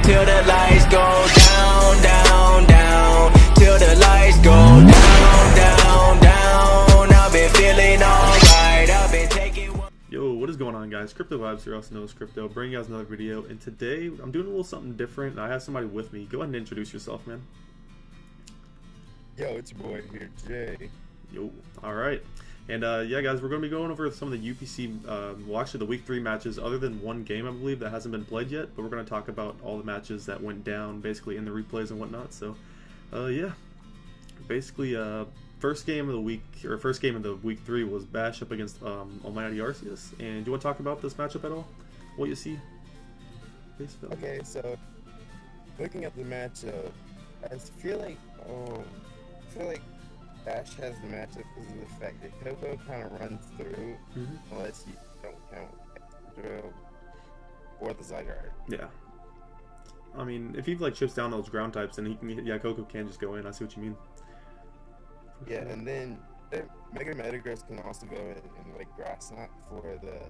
till the lights go down, down, down, till the lights go down, down, down. I've been feeling alright, I've been taking one. Yo, what is going on, guys? Crypto Vibes here, also known as Crypto, bringing you guys another video, and today I'm doing a little something different, and I have somebody with me. Go ahead and introduce yourself, man. Yo, it's your boy here, Jay. Yo, alright. And yeah, guys, we're going to be going over some of the UPC, well, actually the Week 3 matches, other than one game, I believe, that hasn't been played yet, but we're going to talk about all the matches that went down, basically, in the replays and whatnot. So, yeah, basically, first game of the week, or first game of the Week 3 was Bash up against Almighty Arceus. And do you want to talk about this matchup at all? What you see? Okay, so looking at the matchup, I feel like Bash has the matchup because of the fact that Coco kind of runs through, unless you don't count drill or the Zygarde. Yeah. I mean, if he like chips down those ground types, then he can, yeah, Coco can just go in. I see what you mean. Yeah, and then Mega Metagross can also go in, and like Grass Knot for the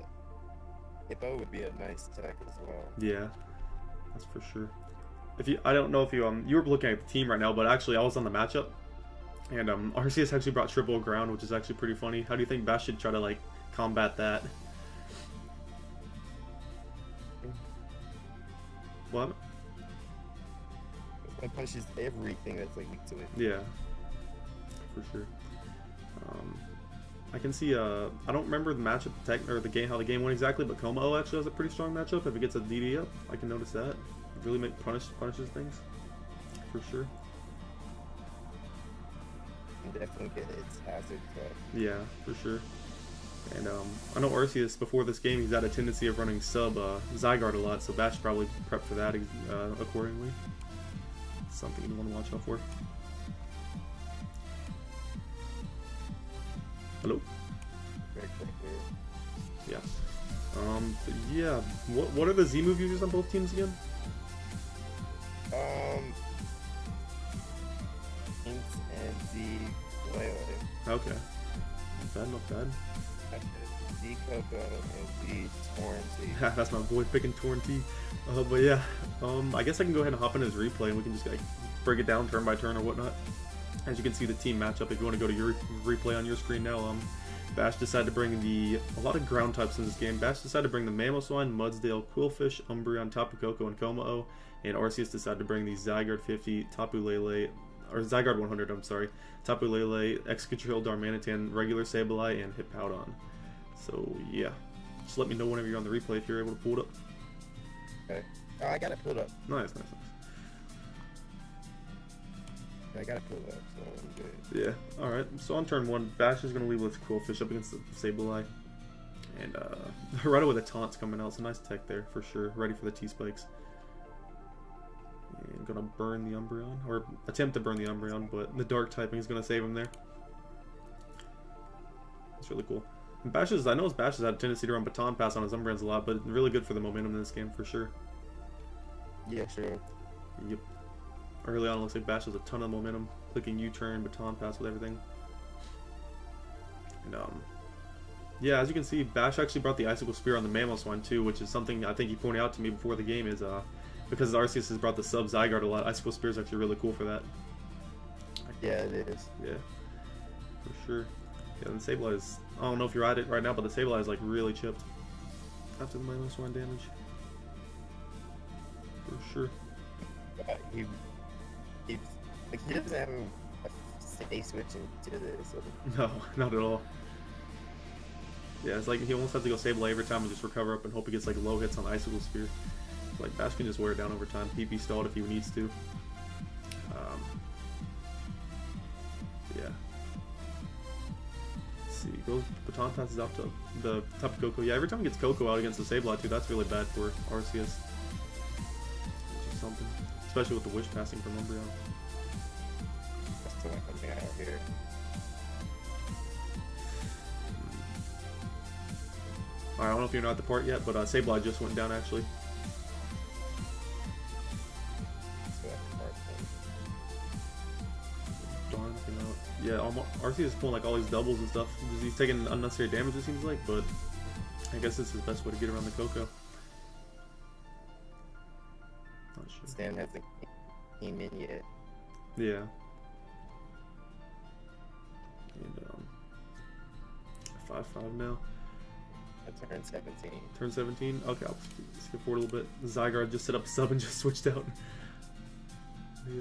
Hippo would be a nice tech as well. Yeah, that's for sure. If you, I don't know if you were looking at the team right now, but actually I was on the matchup, and Arceus actually brought triple ground, which is actually pretty funny. How do you think Bash should try to like combat that? What? It punches everything that's like weak to it. Yeah, for sure. I can see. I don't remember the matchup or the game, how the game went exactly, but Como actually has a pretty strong matchup. If it gets a DD up, I can notice that. It really punishes things, for sure. Definitely get its hazard threat. Yeah, for sure. And I know Arceus, before this game, he's had a tendency of running sub Zygarde a lot, so Bash should probably prep for that accordingly. Something you want to watch out for. Hello? Yeah. But yeah, what are the Z move users on both teams again? Inks and Z Lele. Okay. Not bad, not bad. Z Coco and Z Torrentee. That's my boy picking Torrentee. But yeah, I guess I can go ahead and hop into his replay and we can just like break it down turn by turn or whatnot. As you can see the team matchup, if you want to go to your replay on your screen now, Bash decided to bring a lot of ground types in this game. Bash decided to bring the Mamoswine, Mudsdale, Quillfish, Umbreon, Tapu Koko, and Como-O. And Arceus decided to bring the Zygarde 50, Tapu Lele, or Zygarde 100, I'm sorry, Tapu Lele, Excadrill, Darmanitan, regular Sableye, and Hippowdon. So yeah, just let me know whenever you're on the replay if you're able to pull it up. Okay. Oh, I got it pulled up. Nice. I got it pulled up, so I'm good. Yeah, alright. So on turn 1, Bash is going to leave with Quillfish up against the Sableye. And right away the Taunt's coming out. It's a nice tech there, for sure. Ready for the T-Spikes. And going to burn the Umbreon, or attempt to burn the Umbreon, but the Dark typing is going to save him there. It's really cool. And Bash I know Bash has had a tendency to run Baton Pass on his Umbreons a lot, but really good for the momentum in this game, for sure. Yeah, sure. Yep. Early on, it looks like Bash has a ton of momentum, clicking U-turn, Baton Pass with everything. And yeah, as you can see, Bash actually brought the Icicle Spear on the Mamoswine too, which is something I think he pointed out to me before the game, is because Arceus has brought the sub Zygarde a lot, Icicle Spear is actually really cool for that. Yeah, it is. Yeah, for sure. Yeah, and Sableye is, I don't know if you're at it right now, but the Sableye is like really chipped after the Mamoswine damage. For sure. He doesn't have a stay switching to this. No, not at all. Yeah, it's like he almost has to go Sableye every time and just recover up and hope he gets like low hits on Icicle Spear. Like Bash can just wear it down over time. PP stalled if he needs to. Yeah. Let's see, goes Baton passes out to the Tapu Koko. Yeah, every time he gets Koko out against the Sableye too, that's really bad for Arceus. Which is something. Especially with the Wish passing from Umbreon. That's the one coming out here. Alright, I don't know if you're not at the part yet, but Sableye just went down actually. Darn, came out. Yeah, Arceus is pulling like all these doubles and stuff. He's taking unnecessary damage, it seems like, but I guess this is the best way to get around the Koko. not sure. Stan hasn't came in yet. Yeah. And 5-5 now. I turned 17. Turn 17. Okay, I'll skip forward a little bit. Zygarde just set up sub and just switched out.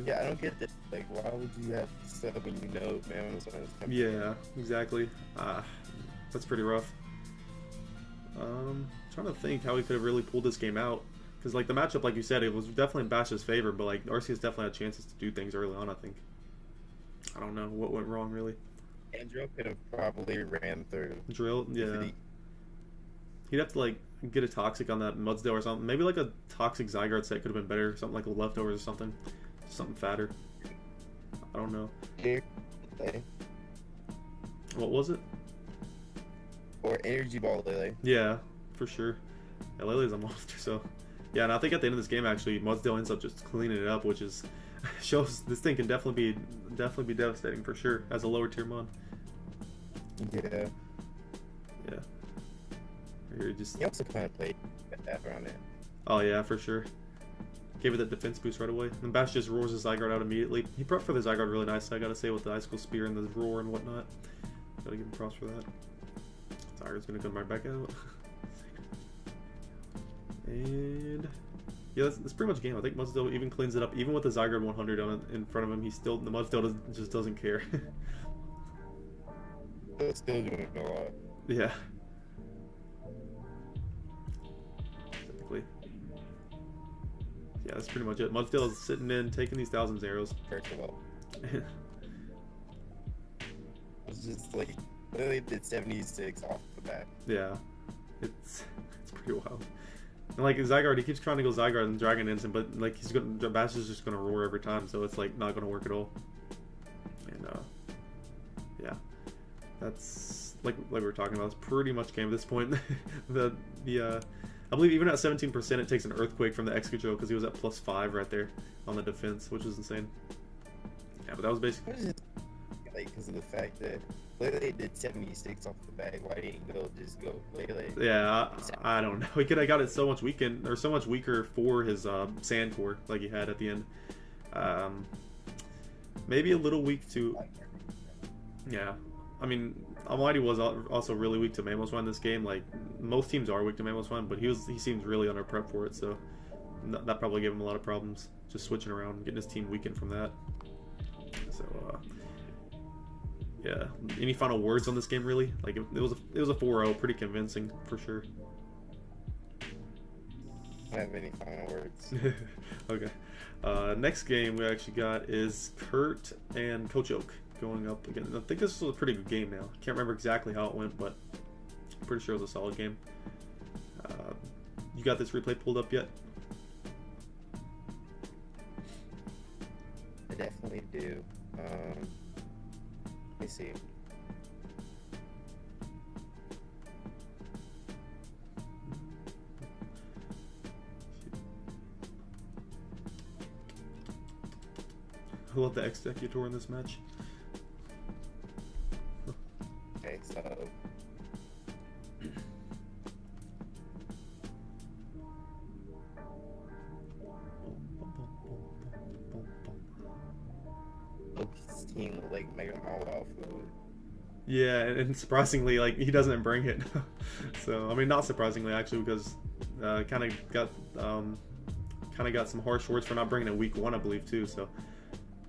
Yeah, I don't get that. Like, why would you have to sub when you know man was coming? Yeah, exactly. That's pretty rough. Trying to think how he could have really pulled this game out. Because, like, the matchup, like you said, it was definitely in Bash's favor, but, like, Arceus definitely had chances to do things early on, I think. I don't know what went wrong, really. Andrew could have probably ran through. Drill, yeah. He'd have to, like, get a Toxic on that Mudsdale or something. Maybe, like, a Toxic Zygarde set could have been better. Something like a Leftovers or something. Something fatter. I don't know. What was it? Or Energy Ball Lele. Yeah, for sure. Yeah, Lele's a monster, so... Yeah, and I think at the end of this game, actually, Mudsdale ends up just cleaning it up, which is... shows this thing can definitely be devastating, for sure, as a lower tier mon. Yeah. Yeah. You're just... He also kind of played that around it. Oh, yeah, for sure. Gave it that defense boost right away. And Bash just roars his Zygarde out immediately. He prepped for the Zygarde really nice, I gotta say, with the Icicle Spear and the roar and whatnot. Gotta give him props for that. Zygarde's gonna come right back out. And... yeah, that's pretty much game. I think Mudsdale even cleans it up. Even with the Zygarde 100 on it in front of him, the Mudsdale just doesn't care. It's still doing a lot. Yeah. Typically. Yeah, that's pretty much it. Mudsdale is sitting in, taking these 1,000 arrows. First of all. It's just like, literally did 76 off the bat. Yeah. It's pretty wild. And like Zygarde, he keeps trying to go Zygarde and Dragon Instant, but like Bash is just gonna roar every time, so it's like not gonna work at all. And yeah, that's like we were talking about. It's pretty much game at this point. I believe even at 17%, it takes an Earthquake from the Excadrill because he was at +5 right there on the defense, which is insane. Yeah, but that was basically like because of the fact that Lele did 76 off the bat. Why didn't go just go Lele? Yeah, I don't know. He could have got it so much so much weaker for his Sand Core like he had at the end. Maybe a little weak to. Yeah, I mean, Almighty was also really weak to Mamoswine this game. Like most teams are weak to Mamoswine, but he seems really under prep for it. So that probably gave him a lot of problems just switching around and getting his team weakened from that. So. Yeah. Any final words on this game, really? Like it was a 4-0, pretty convincing for sure. I don't have any final words. Okay. Next game we actually got is Kurt and Coach Oak going up again. I think this was a pretty good game now. Can't remember exactly how it went, but I'm pretty sure it was a solid game. You got this replay pulled up yet? I definitely do. Let me see. I love the Executor in this match. Okay, so Loki's team will like make them all out food. Yeah, and surprisingly, like he doesn't bring it. So I mean, not surprisingly actually, because kind of got some harsh words for not bringing it week 1, I believe too. So,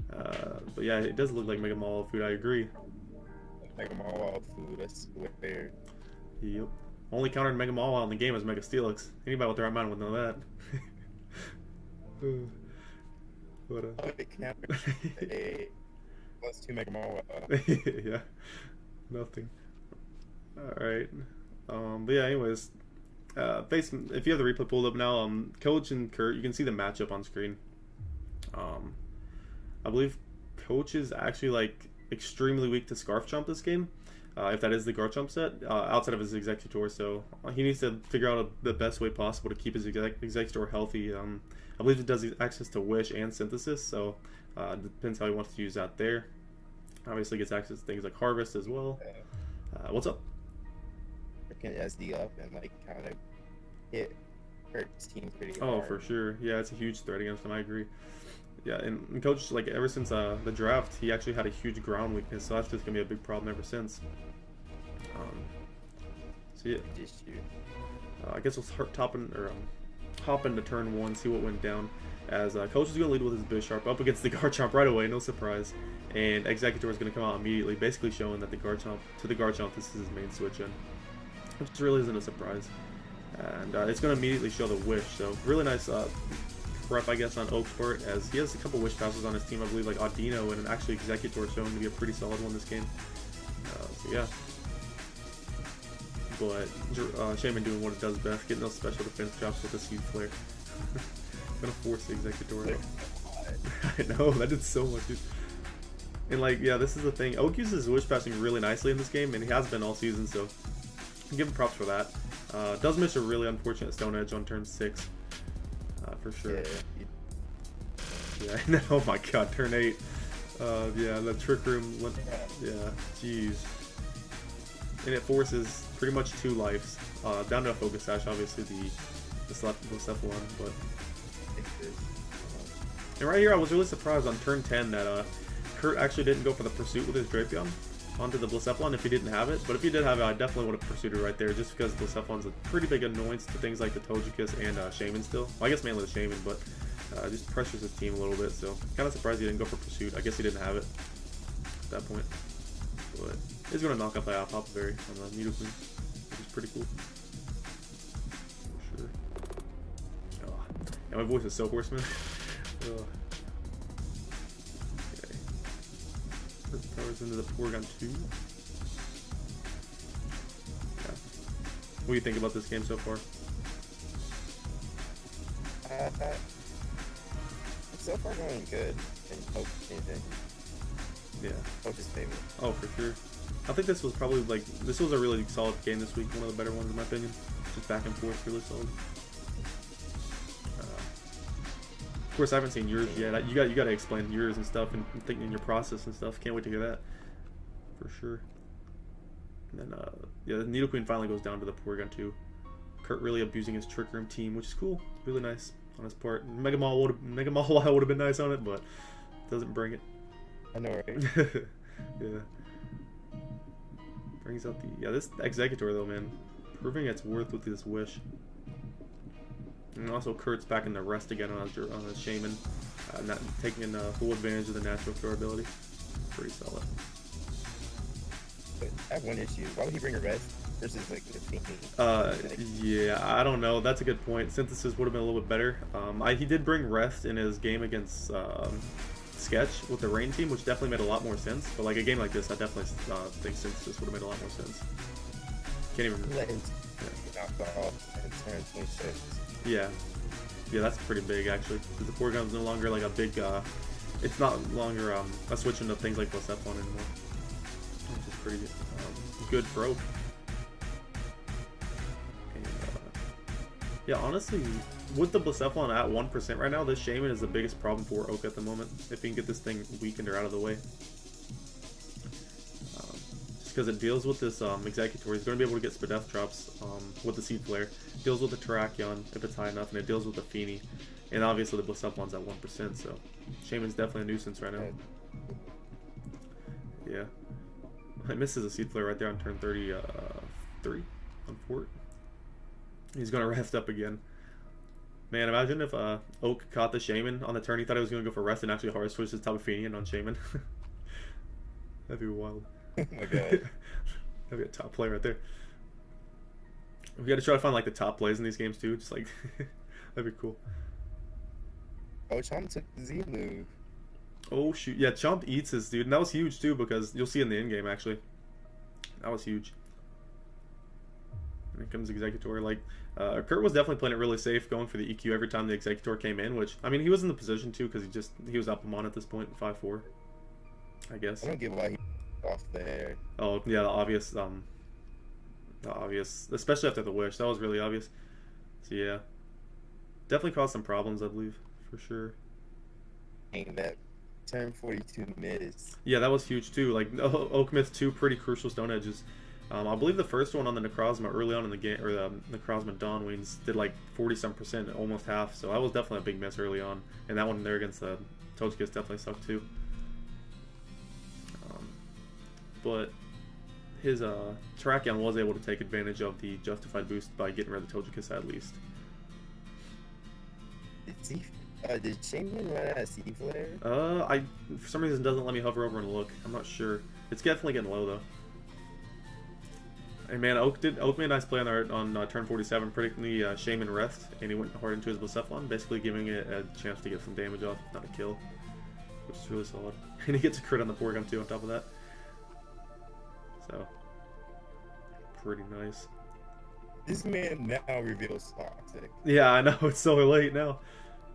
but yeah, it does look like Mega Mall food. I agree. Make them all out food. That's weird. Yep. Only countered Mega Mall in the game is Mega Steelix. Anybody with their right mind would know that. What a +2 Mega Mall. Yeah. Nothing. Alright. But yeah, anyways. If you have the replay pulled up now, Coach and Kurt, you can see the matchup on screen. I believe Coach is actually like extremely weak to Scarf Jump this game. If that is the Garchomp set, outside of his Executor, so he needs to figure out the best way possible to keep his Executor healthy. I believe it does access to Wish and Synthesis, so depends how he wants to use that there. Obviously gets access to things like Harvest as well. What's up? I can SD up and like kind of hit hurt his team pretty Oh, hard. for sure. Yeah, it's a huge threat against him. I agree. Yeah, and coach, like ever since the draft, he actually had a huge ground weakness, so that's just gonna be a big problem ever since. So yeah, Just you. I guess we'll hop into turn one, see what went down. As coach is gonna lead with his Bisharp up against the Garchomp right away, no surprise, and Executor is gonna come out immediately, basically showing that the Garchomp this is his main switch in, which really isn't a surprise. And it's gonna immediately show the Wish, so really nice prep, I guess, on Oak's part, as he has a couple Wish passes on his team, I believe, like Audino, and actually Executor showing to be a pretty solid one this game. So yeah. But Shaman doing what it does best, getting those special defense drops with the Seed Flare. Gonna force the Executor out. I know, that did so much, dude. And like, yeah, this is the thing. Oak uses Wish passing really nicely in this game, and he has been all season, so give him props for that. Does miss a really unfortunate Stone Edge on turn 6, for sure. Yeah, oh my god, turn 8. Yeah, the Trick Room, yeah, jeez. And it forces pretty much 2 lives, down to a Focus Sash, obviously the Cephalon, but... And right here, I was really surprised on turn 10 that Kurt actually didn't go for the Pursuit with his Drapion onto the Blacephalon if he didn't have it. But if he did have it, I definitely would have pursued it right there, just because Blacephalon's a pretty big annoyance to things like the Togekiss and Shaman still. Well, I guess mainly the Shaman, but just pressures his team a little bit. So kind of surprised he didn't go for Pursuit. I guess he didn't have it at that point. But he's going to knock off the Pop Berry on the Nidoqueen, which is pretty cool. For sure. Oh. Yeah, my voice is so hoarse, man. Okay. First powers into the Porygon 2. Yeah. What do you think about this game so far? It's so far going good. And hope anything. Yeah. Hope is favorite. Oh, for sure. I think this was probably this was a really solid game this week. One of the better ones in my opinion. Just back and forth, really solid. Of course, I haven't seen yours yet. You got to explain yours and stuff, and thinking your process and stuff. Can't wait to hear that, for sure. And then, yeah, the Nidoqueen finally goes down to the Porygon 2. Kurt really abusing his Trick Room team, which is cool. Really nice on his part. Mega Mall would have been nice on it, but doesn't bring it. I know, right? Yeah. Brings out the this Executor though, man, proving its worth with this Wish. And also Kurt's back in the rest again on a Shaman, not taking full advantage of the natural throw ability. Pretty solid. But I have one issue. Why would he bring a rest versus like the team? Yeah, I don't know. That's a good point. Synthesis would have been a little bit better. He did bring rest in his game against Sketch with the Rain team, which definitely made a lot more sense. But like a game like this, I definitely think Synthesis would have made a lot more sense. Can't even remember. Knocked off and turn 26. Yeah, that's pretty big actually. Because the Porygon's no longer like a big. It's not longer a switch into things like Blacephalon anymore, which is pretty good for Oak. And, yeah, honestly, with the Blacephalon at 1% right now, this Shaman is the biggest problem for Oak at the moment. If he can get this thing weakened or out of the way. Because it deals with this Executor. He's going to be able to get Spadef drops with the Seed Flare. Deals with the Terrakion if it's high enough, and it deals with the Feeny. And obviously the Blacephalon's at 1%, so Shaman's definitely a nuisance right now. Yeah. It misses a Seed Flare right there on turn 33 on Fort. He's going to rest up again. Man, imagine if Oak caught the Shaman on the turn. He thought he was going to go for rest and actually hard switch his Tapu Fini on Shaman. That'd be wild. Oh my god. That'd be a top play right there. We gotta try to find like the top plays in these games too, just like that'd be cool. Oh, Chomp took the Z move. Oh shoot, yeah, Chomp eats his dude, and that was huge too because you'll see in the end game actually. That was huge. And here comes Executor. Like Kurt was definitely playing it really safe, going for the EQ every time the Executor came in, which I mean he was in the position too because he was up him on at this point, 5-4. I guess. I don't get why he off there. Oh yeah, the obvious, especially after the Wish, that was really obvious. So yeah, definitely caused some problems, I believe, for sure. And that turn 42 miss. Yeah, that was huge too. Like Oak missed 2 pretty crucial Stone Edges. I believe the first one on the Necrozma early on in the game, or the Necrozma Dawn Wings, did like 40-some%, almost half. So that was definitely a big miss early on. And that one there against the Togekiss definitely sucked too. But his Terrakion was able to take advantage of the justified boost by getting rid of the Togekiss at least. Did Shaman run out of Sea Flare? For some reason, doesn't let me hover over and look. I'm not sure. It's definitely getting low though. And man, Oak made a nice play on turn 47, predicting the Shaman rest, and he went hard into his Blacephalon, basically giving it a chance to get some damage off, if not a kill, which is really solid. And he gets a crit on the Porygon too on top of that. So, pretty nice. This man now reveals toxic. Yeah, I know, it's so late now.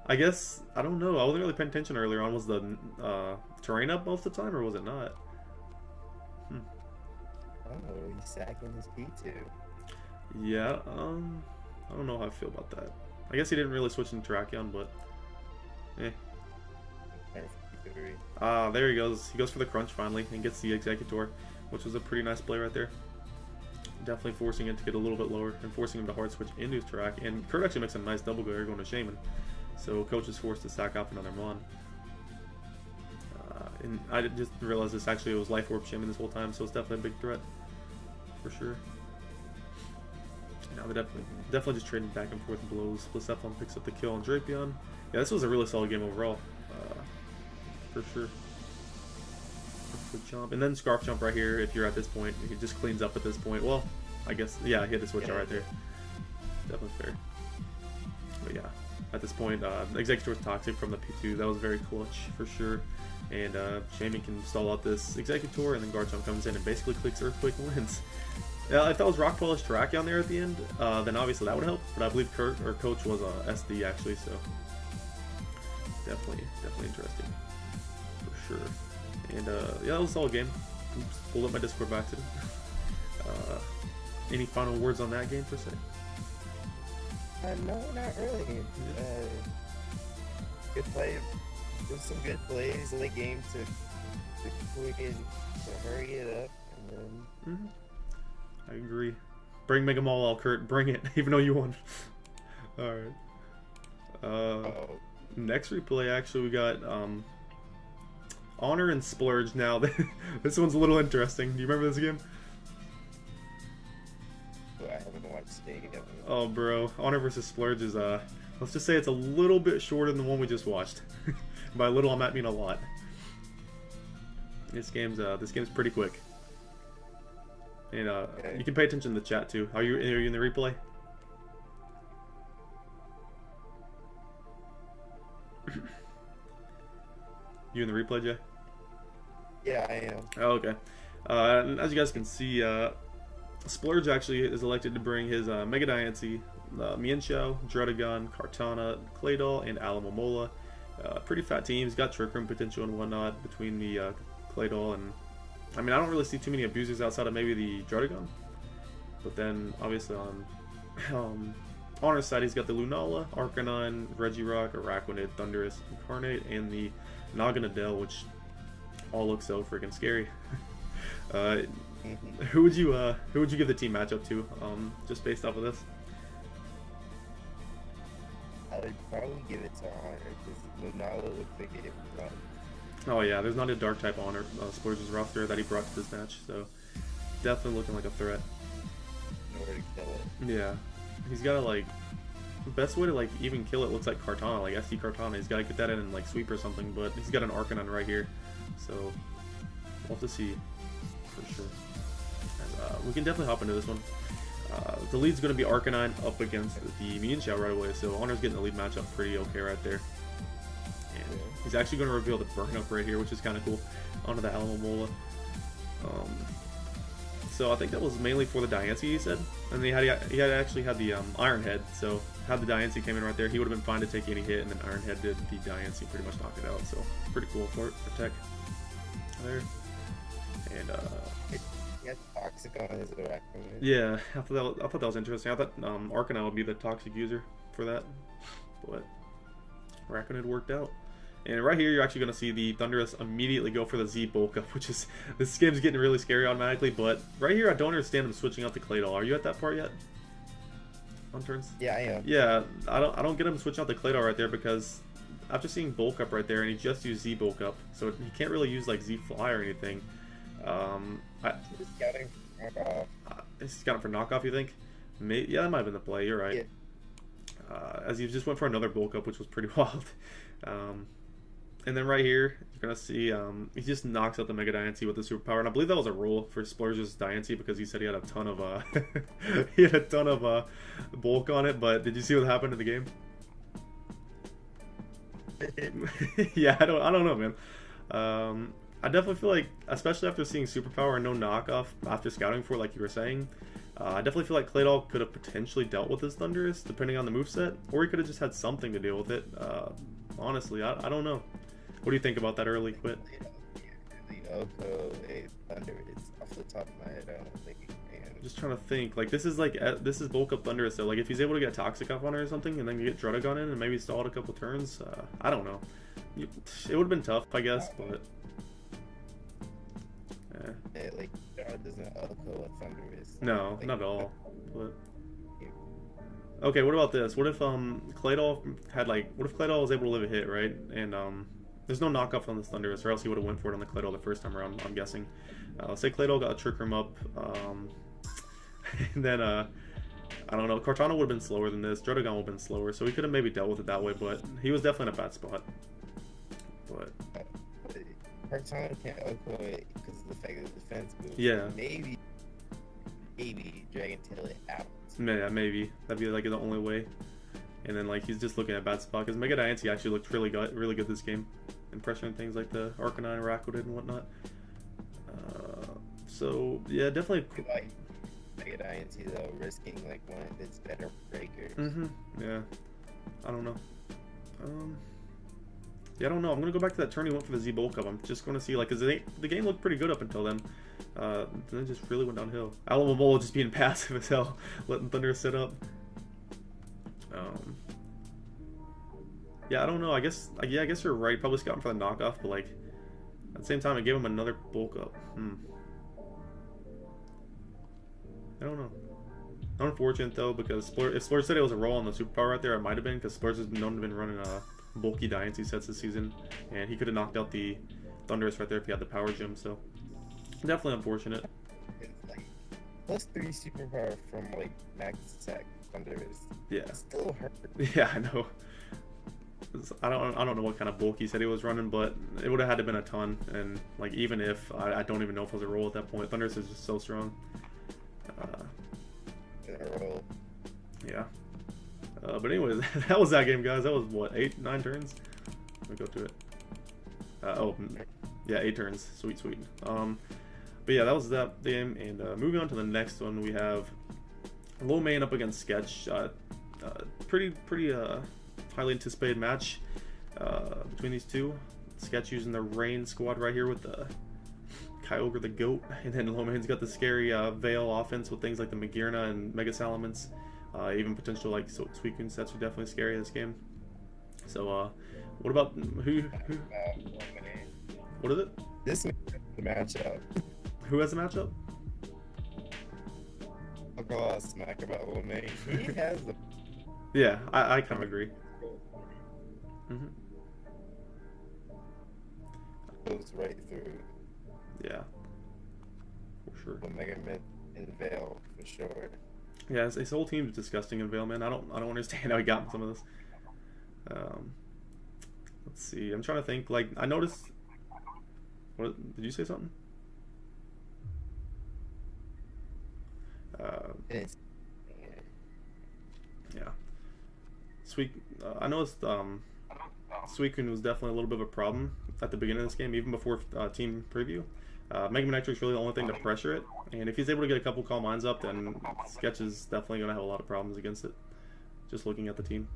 I guess, I don't know, I wasn't really paying attention earlier on. Was the terrain up most of the time, or was it not? Oh, he's sacking his P2. Yeah, I don't know how I feel about that. I guess he didn't really switch into Terrakion, but eh. There he goes. He goes for the crunch finally and gets the Executor, which was a pretty nice play right there. Definitely forcing it to get a little bit lower and forcing him to hard switch into his Terrak. And Kurt actually makes a nice double go here going to Shaman. So Coach is forced to sack off another Mon. And I just realized this actually was Life Orb Shaman this whole time, so it's definitely a big threat. For sure. Now they're definitely just trading back and forth blows. Blacephalon picks up the kill on Drapion. Yeah, this was a really solid game overall. For sure. Good jump. And then Scarf Jump right here, if you're at this point. He just cleans up at this point. Well, I guess, yeah, he had to switch out right there. Definitely fair. But yeah, at this point, Executor's Toxic from the P2. That was very clutch, for sure. And Shaman can stall out this Executor, and then Garchomp comes in and basically clicks Earthquake and wins. If that was Rock Polish Terrakion there at the end, then obviously that would help. But I believe Coach was SD actually, so definitely interesting for sure. And yeah, that was a solid game. Oops, pulled up my Discord by accident. Any final words on that game per se? No, not really. Good play. There's some good plays late game to hurry it up, and then. I agree. Bring Mega Mall out, Kurt. Bring it, even though you won. All right. Next replay, actually, we got Honor and Splurge. Now, this one's a little interesting. Do you remember this game? Well, I haven't watched it yet. Oh, bro. Honor versus Splurge is let's just say it's a little bit shorter than the one we just watched. By little, I might mean a lot. This game's pretty quick. And okay. You can pay attention to the chat too. Are you in the replay? You in the replay, Jay? Yeah, I am. Oh, okay. And as you guys can see, Splurge actually is elected to bring his Mega Diancie, Mienshao, Druddigon, Kartana, Claydol, and Alamomola. Pretty fat team. He's got Trick Room potential and whatnot between the Claydol and... I mean, I don't really see too many abusers outside of maybe the Druddigon. But then, obviously, on Honor's side, he's got the Lunala, Arcanine, Regirock, Araquanid, Thundurus, Incarnate, and the Naganadel, which all look so freaking scary. Who would you give the team matchup to, just based off of this? I would probably give it to Honor, because Lunala looks like it would run. Oh yeah, there's not a dark type Honor Splurge's roster that he brought to this match, so definitely looking like a threat. In order to kill it. Yeah, he's gotta like, the best way to like even kill it looks like Kartana, like SD Kartana. He's gotta get that in and like sweep or something, but he's got an Arcanine right here, so we'll have to see for sure. And, we can definitely hop into this one. The lead's gonna be Arcanine up against the Mienshao right away, so Honor's getting the lead matchup pretty okay right there. And he's actually going to reveal the burn up right here, which is kind of cool, onto the Alamomola. So I think that was mainly for the Diancie, he said. And he had actually had the Iron Head, so had the Diancie came in right there, he would have been fine to take any hit, and then Iron Head did the Diancie, pretty much knocked it out. So pretty cool for tech there. And Yeah, Toxic on his Araquanid. yeah, I thought that was interesting. I thought Arcanine would be the toxic user for that, but Araquanid worked out. And right here, you're actually going to see the Thunderous immediately go for the Z bulk up, which is, this game's getting really scary automatically. But right here, I don't understand him switching out the Claydol. Are you at that part yet? On turns? Yeah, I am. Yeah, I don't get him switching out the Claydol right there because after seeing bulk up right there, and he just used Z bulk up, so he can't really use like Z fly or anything. He's scouting for knockoff. He's got it for knockoff, you think? Yeah, that might have been the play. You're right. Yeah. As he just went for another bulk up, which was pretty wild. And then right here, you're gonna see he just knocks out the Mega Diancie with the superpower, and I believe that was a roll for Splurge's Diancie because he said he had a ton of bulk on it. But did you see what happened in the game? Yeah, I don't know, man. I definitely feel like, especially after seeing superpower and no knockoff after scouting for it, like you were saying, I definitely feel like Claydol could have potentially dealt with his Thunderous depending on the moveset, or he could have just had something to deal with it. Honestly, I don't know. What do you think about that early quit? Thunderous off the top of my head, I don't think he can. Just trying to think. Like this is bulk up Thunderous, so like if he's able to get Toxic up on her or something, and then you get Druddigon in and maybe stall it a couple turns, I don't know. It would have been tough, I guess, but. Yeah, like Drud doesn't Oko a Thunderous. No, like, not at all. But. Okay, what about this? What if Claydol had what if Claydol was able to live a hit, right? And there's no knockoff on this Thunderous, or else he would have went for it on the Claydol the first time around, I'm guessing. Let's say Claydol got a Trick Room up, and then I don't know, Cortana would have been slower than this, Druddigon would have been slower, so he could have maybe dealt with it that way, but he was definitely in a bad spot. But Cortana can't Oko it because of the fact of the defense boost. yeah, Maybe Dragon Tail it out. yeah, maybe that'd be like the only way. And then like he's just looking at a bad spot because Mega Diancie actually looked really good this game, and pressuring things like the Arcanine, Rakuten, and whatnot. So yeah, definitely. Like Mega Diancie though, risking like one of its better breakers. Yeah, I don't know. Yeah, I don't know. I'm gonna go back to that turn he went for the Z bulk up. I'm just gonna see because the game looked pretty good up until then. Then it just really went downhill. Alamo just being passive as hell, letting Thunder sit up. Yeah, I don't know. I guess you're right. Probably scouting for the knockoff, but like at the same time, I gave him another bulk up. I don't know. Unfortunate though, because if Splurge said it was a roll on the superpower right there, it might have been, because Splurge has known to been running bulky Diancie sets this season, and he could have knocked out the Thunderous right there if he had the power gem. So definitely unfortunate. It's like +3 superpower from like max attack Thunderous. Yeah. Still hurt. Yeah, I know. I don't know what kind of bulk he said he was running, but it would have had to been a ton. And like even if I don't even know if it was a roll at that point. Thunderous is just so strong. Yeah. But anyways, that was that game, guys. That was what, 8-9 turns? Let me go to it. Yeah, 8 turns. Sweet. But yeah, that was that game. And moving on to the next one, we have Low Main up against Sketch. Pretty highly anticipated match between these two. Sketch using the Rain squad right here with the Kyogre the Goat, and then Low Main's got the scary Veil offense with things like the Magearna and Mega Salamence. Even potential like Suicune sets are definitely scary in this game. So what about who what is it? This is the matchup. Who has the matchup? I'll go out smack about Low Main. He has the. Yeah, I kind of agree. Goes right through. Yeah, for sure. The Mega Man and Veil for sure. Yeah, his whole team is disgusting in Veil, man. I don't understand how he got some of this. Let's see. I'm trying to think. Like I noticed. What did you say something? Yeah. I noticed Suicune was definitely a little bit of a problem at the beginning of this game, even before team preview. Mega Man X is really the only thing to pressure it, and if he's able to get a couple Calm Minds up, then Sketch is definitely going to have a lot of problems against it, just looking at the team.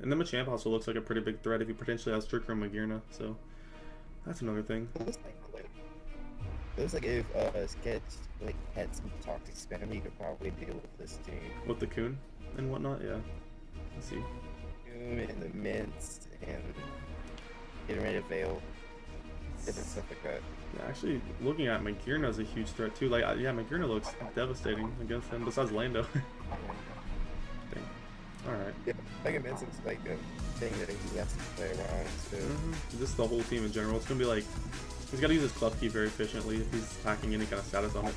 And then Machamp also looks like a pretty big threat if he potentially has Trick Room Magearna, so that's another thing. It looks like if Sketch had some toxic spam, he could probably deal with this team. With the Coon and whatnot, yeah. Let's see. and the mints and getting ready to veil, different stuff like that. Yeah, actually, looking at Magirna is a huge threat too. Like, yeah, Magirna looks devastating against him. Besides Lando. Dang. All right. Yeah, Mega Mints looks like a thing that he has to play around too. Just the whole team in general. It's gonna be like he's got to use his clef key very efficiently if he's packing any kind of status on it.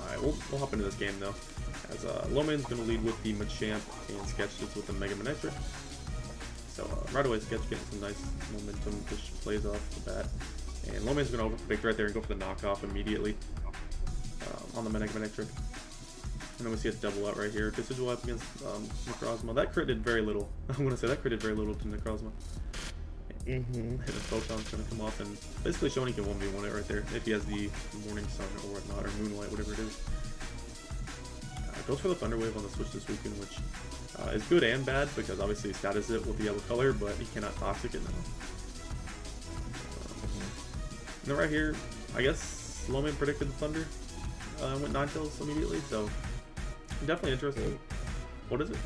All right, we'll hop into this game though. As Loman's gonna lead with the Machamp and Sketch just with the Mega Manectric. So right away, Sketch getting some nice momentum, just plays off the bat. And Loman's going to overpredict right there and go for the knockoff immediately on the Mega Manectric. And then we see a double out right here. Decidueye up against Necrozma. That crit did very little. I'm going to say that crit did very little to Necrozma. And the Photon's going to come off and basically showing he can 1v1 it right there if he has the Morning Sun or whatnot, or Moonlight, whatever it is. Goes for the Thunder Wave on the switch this weekend, which is good and bad because obviously he status it with the yellow color, but he cannot toxic it now. And then right here, I guess Loman predicted the Thunder, went Ninetales immediately, so definitely interesting. What is it?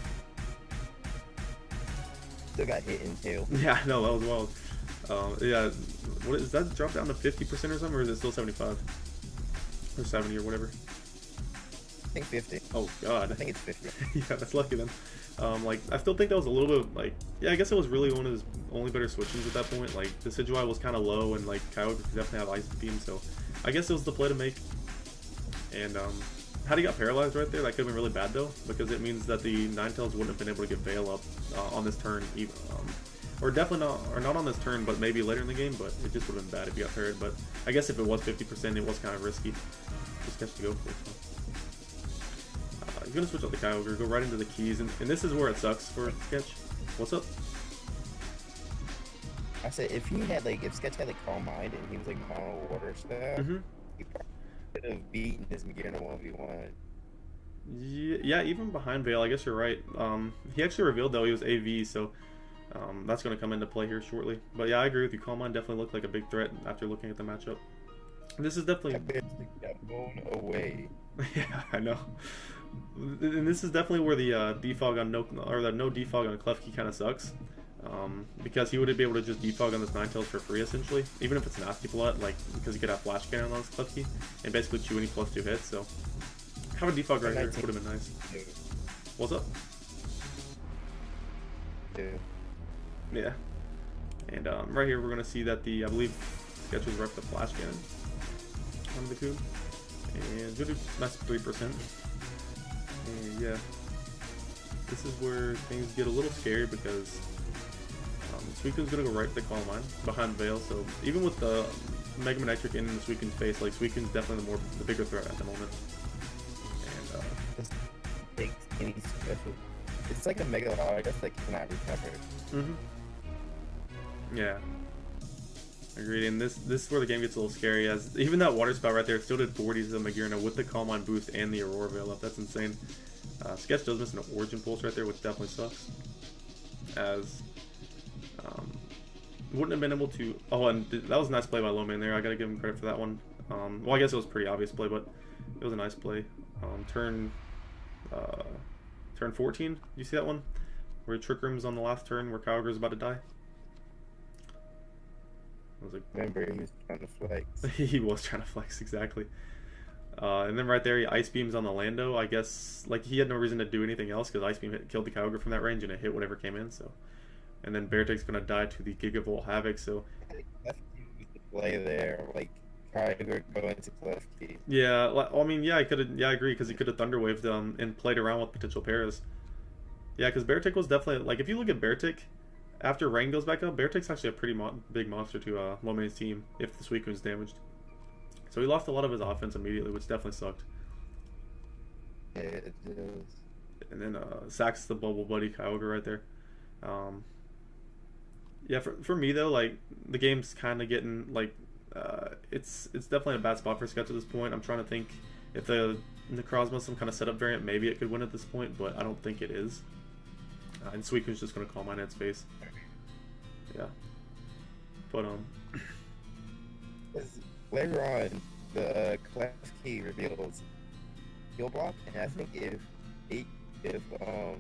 Still got hit in tail. Yeah, no, that was wild. Yeah, what is that? Drop down to 50% or something, or is it still 75 or 70 or whatever? I think 50. Oh god. I think it's 50. Yeah, that's lucky then. Like, I still think that was a little bit, like, yeah, I guess it was really one of his only better switches at that point. Like, the Decidueye was kind of low, and, like, Kyogre could definitely have Ice Beam, so I guess it was the play to make. And, had he got paralyzed right there, that could have been really bad, though, because it means that the Ninetales wouldn't have been able to get Veil up on this turn, even, or definitely not, or not on this turn, but maybe later in the game, but it just would have been bad if he got parried. But I guess if it was 50%, it was kind of risky. Just catch to go for it, so. He's going to switch out the Kyogre, go right into the keys, and this is where it sucks for Sketch. What's up? I said if he had like, if Sketch had like Calm Mind and he was like mono water staff, he probably could have beaten this Magirna 1v1. Yeah, even behind Veil, I guess you're right. He actually revealed though he was AV, so that's going to come into play here shortly. But yeah, I agree with you. Calm Mind definitely looked like a big threat after looking at the matchup. This is definitely got blown away. Yeah, I know. And this is definitely where the defog on no defog on Klefki kind of sucks, because he would be able to just defog on this Ninetales for free essentially, even if it's nasty blood, like because he could have Flash Cannon on this Klefki and basically chew any +2 hits. So have a defog right here would have been nice. What's up? Yeah. And right here we're gonna see that I believe Sketch was rep the Flash Cannon on the Coon, and good, nice 3%. And yeah, this is where things get a little scary because Suicune's gonna go right to the Calm Mind behind Veil. So even with the Mega Manectric in the Suicune's face, like Suicune's definitely the bigger threat at the moment. And it's like a Mega Hog that cannot recover. Yeah. Agreed, and this is where the game gets a little scary, as even that water spout right there still did 40s to Magirna with the Calm Mind boost and the Aurora Veil up. That's insane. Sketch does miss an Origin Pulse right there, which definitely sucks. As wouldn't have been able to. Oh, and that was a nice play by Loman there. I gotta give him credit for that one. Well, I guess it was a pretty obvious play, but it was a nice play. Turn 14. You see that one where Trick Room's on the last turn where Kyogre's about to die? I was like, remember, he was trying to flex. He was trying to flex, exactly. And then right there, he Ice Beams on the Lando. I guess like he had no reason to do anything else because Ice Beam killed the Kyogre from that range and it hit whatever came in. So, and then Beartic's gonna die to the Gigavolt Havoc. So, that's the play there, like try to go into Klefki. Yeah, I mean, yeah, I could have. Yeah, I agree because he could have Thunder Waved and played around with potential pairs. Yeah, because Beartic was definitely like if you look at Beartic. After Rain goes back up, Beartic's actually a pretty big monster to Loman's team if the Suicune's damaged. So he lost a lot of his offense immediately, which definitely sucked. Yeah, it does. And then sacks the Bubble Buddy Kyogre right there. Yeah, for me though, like the game's kind of getting like it's definitely a bad spot for Sketch at this point. I'm trying to think if the Necrozma some kind of setup variant, maybe it could win at this point, but I don't think it is. And Suicune's just gonna call my Ned's face. Yeah. But later on, the Klefki reveals heal block, and I think if if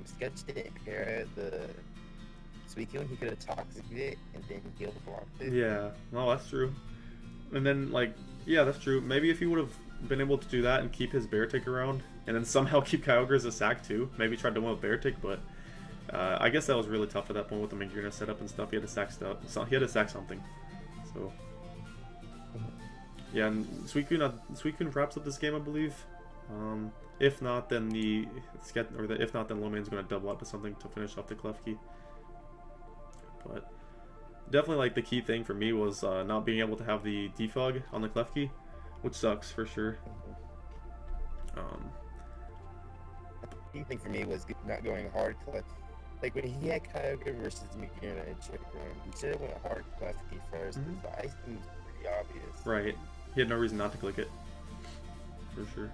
Sketch didn't pair the Suicune, he could have toxic it and then he'll block it. Yeah, no, that's true. And then, like, yeah, that's true. Maybe if he would have been able to do that and keep his Beartic around, and then somehow keep Kyogre as a sack too, maybe tried to win with Beartic, but I guess that was really tough at that point with the Magearna setup and stuff. He had to sack stuff. So he had to sack something. So yeah, and Suicune wraps up this game, I believe. If not, then if not, then Lomain's going to double up to something to finish off the Klefki. But definitely, like, the key thing for me was not being able to have the defog on the Klefki, which sucks for sure. The key thing for me was not going hard Klefki. Like when he had Kyogre versus Magearna and Chikram, he should have went hard Klefki first. Mhm. The ice beam was pretty obvious. Right. He had no reason not to click it. For sure.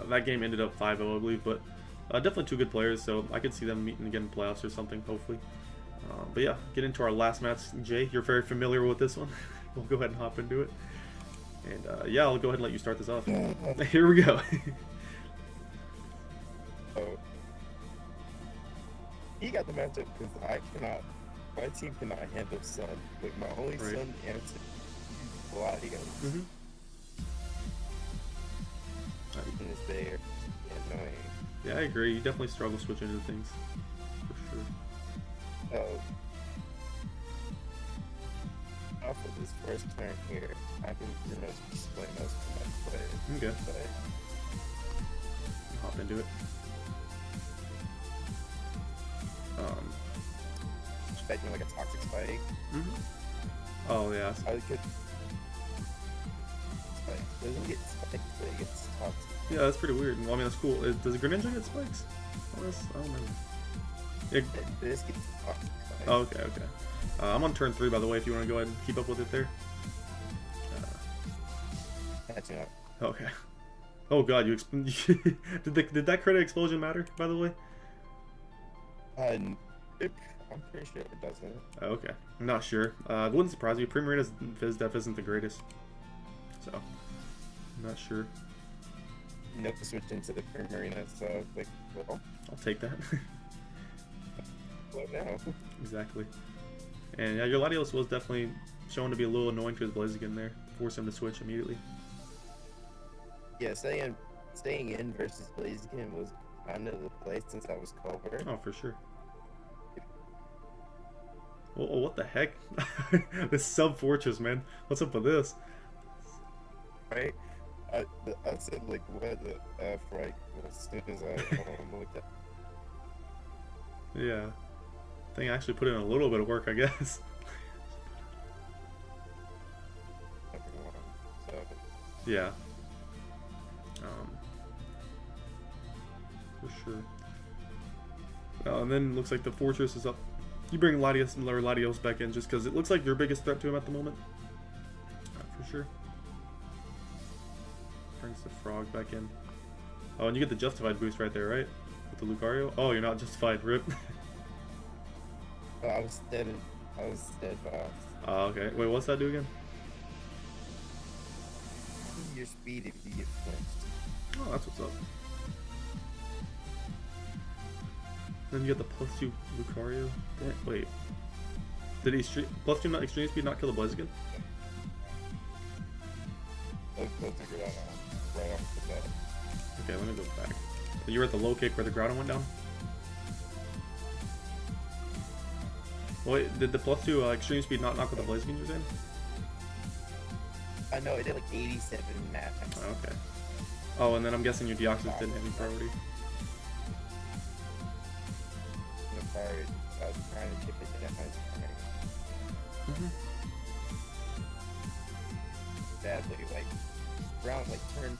That game ended up 5-0, I believe, but definitely two good players, so I could see them meeting again in playoffs or something, hopefully. But yeah, get into our last match. Jay, you're very familiar with this one. We'll go ahead and hop into it. And yeah, I'll go ahead and let you start this off. Here we go. Oh. He got the matchup because my team cannot handle Sun. Like my only Right. Sun answer is Gladios. Mm-hmm. And it's there. Annoying. Yeah, I agree. You definitely struggle switching into things. For sure. Oh. Off of this first turn here, I can pretty much explain most of my play. Okay. But Hop into it. expecting like a toxic spike. Oh yeah. I could. Spike doesn't get spiked, but it gets toxic. Yeah, that's pretty weird. Well, I mean, that's cool. Does Greninja get spikes? I don't remember. Yeah. This gets toxic spike. Oh, okay, okay. I'm on turn 3, by the way, if you want to go ahead and keep up with it there. Catching up. Okay. Oh god, did that credit explosion matter, by the way? I'm pretty sure it doesn't. Okay. I'm not sure. It wouldn't surprise me. Primarina's Fizz Def isn't the greatest. So, I'm not sure. You know, to switch into the Primarina, so like, well, I'll take that. what now? Exactly. And yeah, your Latios was definitely shown to be a little annoying to his Blaziken there. Force him to switch immediately. Yeah, staying in versus Blaziken was kind of the play since I was Culver. Oh, for sure. Oh, what the heck? This sub-fortress, man. What's up with this? Right? I said, like, what the F, right? As soon as I looked at Yeah. I think I actually put in a little bit of work, I guess. everyone. So, Yeah. For sure. And then looks like the fortress is up. You bring Latios back in just because it looks like your biggest threat to him at the moment. For sure. Brings the frog back in. Oh, and you get the justified boost right there, right? With the Lucario. Oh, you're not justified. Rip. I was steadfast. Oh, okay. Wait, what's that do again? Your speed if you get flinched. Oh, that's what's up. Then you get the +2 Lucario. Wait. Did he +2 not extreme speed not kill the Blaziken? Let's figure that out right off the bat. Okay, let me go back. You were at the low kick where the Groudon went down? Wait, did the +2 extreme speed not knock with the Blaziken you're saying? I know it did like 87 max. Oh, okay. Oh, and then I'm guessing your Deoxys didn't have any priority. I was trying to chip it down. Badly, like around like turn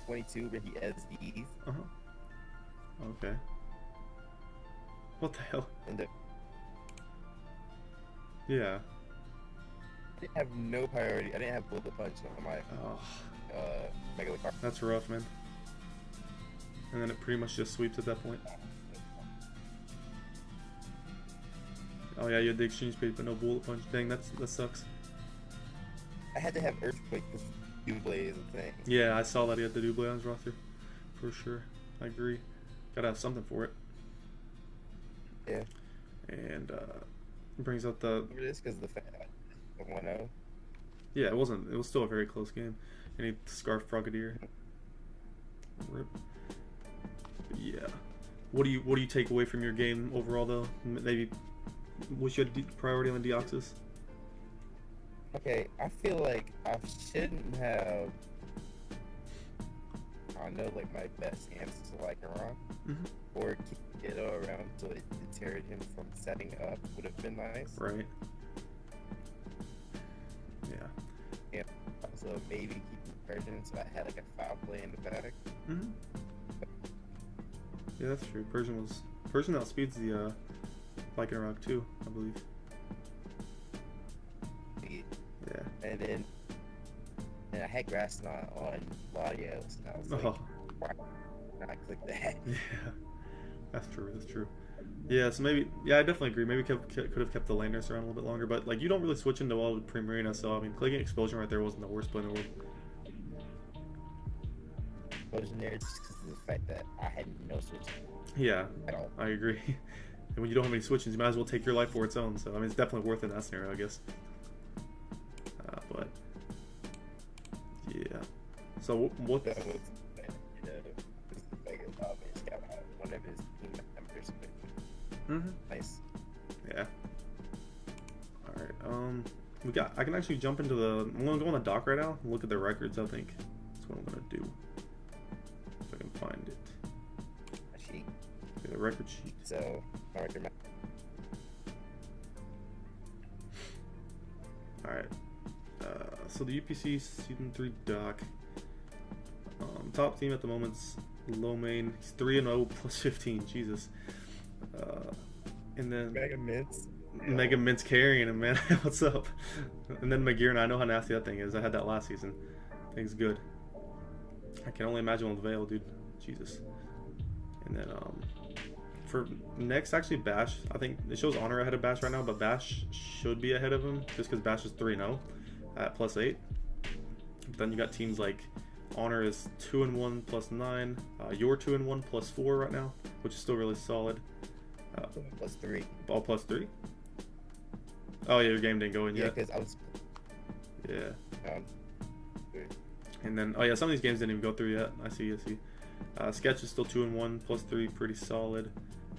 22 where he SDs. Okay. What the hell? And I Yeah. didn't have no priority. I didn't have bullet punch on my Oh, Mega Lucario. that's rough, man. And then it pretty much just sweeps at that point. Oh yeah, you had the exchange speed, but no bullet punch. Dang, that sucks. I had to have Earthquake because Double is a thing. Yeah, I saw that he had the Double on his roster. For sure. I agree. Gotta have something for it. Yeah. And brings out the. It is because of the fact that the 1-0. Yeah, it wasn't. It was still a very close game. And he scarfed Frogadier. Rip. But yeah. What do you take away from your game overall though? Maybe wish you had priority on Deoxys? Okay, I feel like I shouldn't have. I know, like my best answers are like around or keep it around so it deterred him from setting up would have been nice. Right. Yeah. Yeah. Also maybe keeping Persian so I had like a foul play in the back. Yeah, that's true. Persian outspeeds the Lycanroc too, I believe. Yeah. And then I had Grass Knot on Latios, and I was like, why not click that? Yeah, that's true. That's true. Yeah, so maybe, yeah, I definitely agree. Maybe could have kept the Landers around a little bit longer, but like you don't really switch into all with Primarina, so I mean, clicking Explosion right there wasn't the worst play in the world. Explosion there just because of the fact that I had no switch. Yeah, at all. I agree. And when you don't have any switches, you might as well take your life for its own. So I mean, it's definitely worth it in that scenario, I guess. But yeah. So what? That was, one of his team members. Nice. Yeah. All right. I can actually jump into the. I'm gonna go on the dock right now and look at the records. I think that's what I'm gonna do. If I can find it. A sheet. Yeah, the record sheet. So my record. All right. So the UPC Season 3 dock. Top team at the moment's Lomain. He's 3-0 plus 15. Jesus. And then Mega Mint's carrying him, man. What's up? And then Magirna. I know how nasty that thing is. I had that last season. Thing's good. I can only imagine with Veil, dude. Jesus. And then for next, actually Bash. I think it shows Honor ahead of Bash right now, but Bash should be ahead of him just because Bash is 3-0 at plus 8. But then you got teams like Honor is 2-1 plus 9. You're 2-1 plus 4 right now, which is still really solid. Plus 3. All plus 3? Oh yeah, your game didn't go in yet. Yeah, because I was. Yeah. And then, oh yeah, some of these games didn't even go through yet. I see. Sketch is still 2-1 plus 3, pretty solid.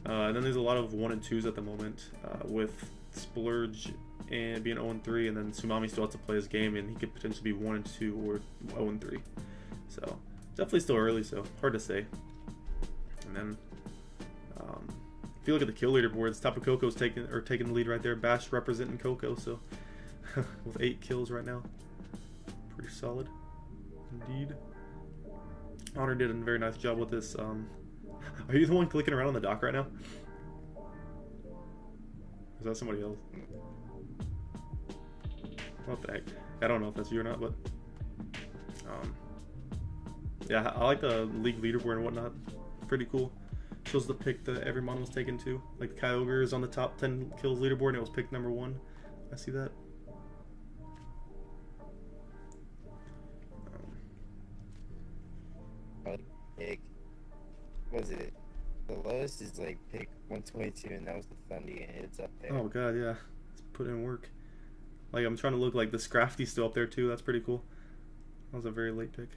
And then there's a lot of 1 and 2s at the moment, with Splurge and being 0-3, and then Sumami still has to play his game, and he could potentially be 1-2 or 0-3. So definitely still early, so hard to say. And then if you look at the kill leaderboards, Tapu Koko's taking the lead right there. Bash representing Coco, so with 8 kills right now, pretty solid indeed. Honor did a very nice job with this. Are you the one clicking around on the dock right now? Is that somebody else? What the heck? I don't know if that's you or not, but yeah, I like the league leaderboard and whatnot. Pretty cool. Shows the pick that every mon was taken to. Like Kyogre is on the top 10 kills leaderboard and it was picked number 1. I see that. Pick, what was it? The lowest is like pick 122, and that was the Thundy, and it's up there. Oh god, yeah, let's put in work. Like I'm trying to look like the Scrafty's still up there too. That's pretty cool. That was a very late pick.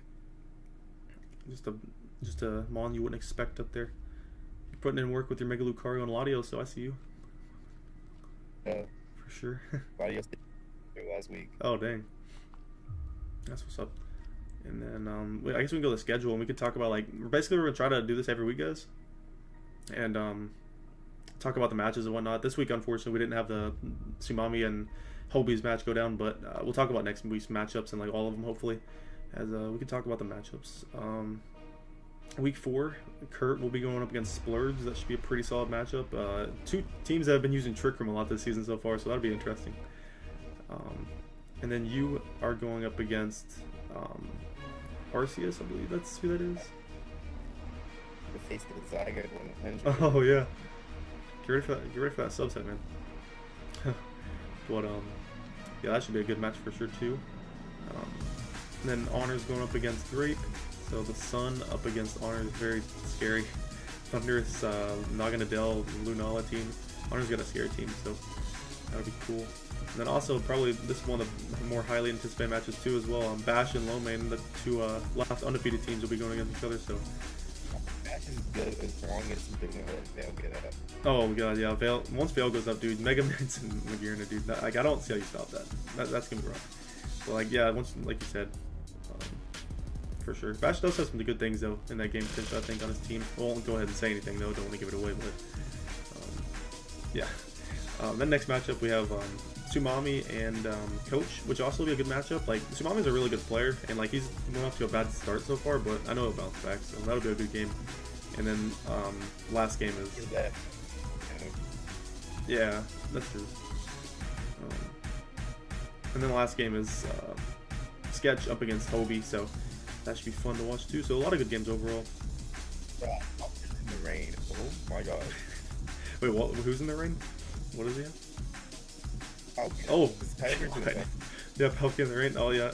Just a mon you wouldn't expect up there. You're putting in work with your Mega Lucario and Latios, so I see you. Yeah. For sure. Latios did last week. Oh dang. That's what's up. And then I guess we can go to the schedule and we could talk about like basically we're gonna try to do this every week, guys. And talk about the matches and whatnot. This week, unfortunately, we didn't have the Sumami and Hobie's match go down, but we'll talk about next week's matchups and like all of them hopefully, as we can talk about the matchups. Week 4, Kurt will be going up against Splurge. That should be a pretty solid matchup. 2 teams that have been using Trick Room a lot this season so far, so that'll be interesting. And then you are going up against Arceus, I believe that's who that is. The face of the Zygarde one. Oh yeah. Get ready for that subset, man. But yeah, that should be a good match for sure too. And then Honor's going up against Grape. So the Sun up against Honor is very scary. Thunderous, Naganadel, Lunala team. Hunter's got a Sierra team, so that would be cool. And then also probably this is one of the more highly anticipated matches too as well. Bash and Lomain, the two last undefeated teams will be going against each other. So Bash is good as long as he doesn't let Vale get up. oh god, yeah, Vale. Once Vale goes up, dude, Mega Mints and Magirna, dude. Like I don't see how you stop that. That's gonna be rough. But like yeah, once like you said, for sure. Bash does have some good things though in that game potential, I think, on his team. I won't go ahead and say anything though. Don't want to give it away, but yeah. Then next matchup we have Tsumami and Coach, which also will be a good matchup. Like Tsumami's a really good player, and like he's went off to a bad start so far, but I know he'll bounce back, so that'll be a good game. And then last game is yeah, that's true. And then the last game is Sketch up against Hobie, so that should be fun to watch too. So a lot of good games overall. In the rain. Oh my god. Wait, what? Who's in the rain? What is he have? Oh, Okay. Yeah, Pelka in the rain. Oh yeah.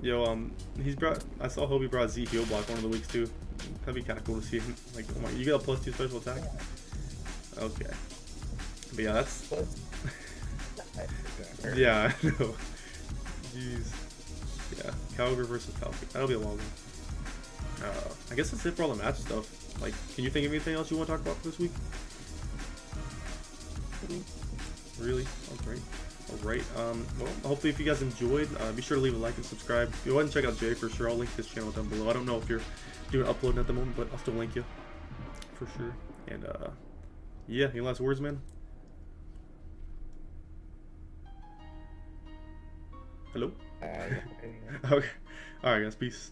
Yo, he's brought. I saw Hobie brought Z heal block one of the weeks too. That'd be kind of cool to see him. Like, oh my, you get a +2 special attack. Okay. But yeah, that's. Yeah, I know. Jeez. Yeah, Calgary versus Pelka. That'll be a long one. I guess that's it for all the match stuff. Like, can you think of anything else you want to talk about for this week? Really? Alright. Alright. Well, hopefully if you guys enjoyed, be sure to leave a like and subscribe. Go ahead and check out Jay for sure. I'll link his channel down below. I don't know if you're doing uploading at the moment, but I'll still link you for sure. And yeah, any last words, man? Hello? Okay. Alright guys, peace.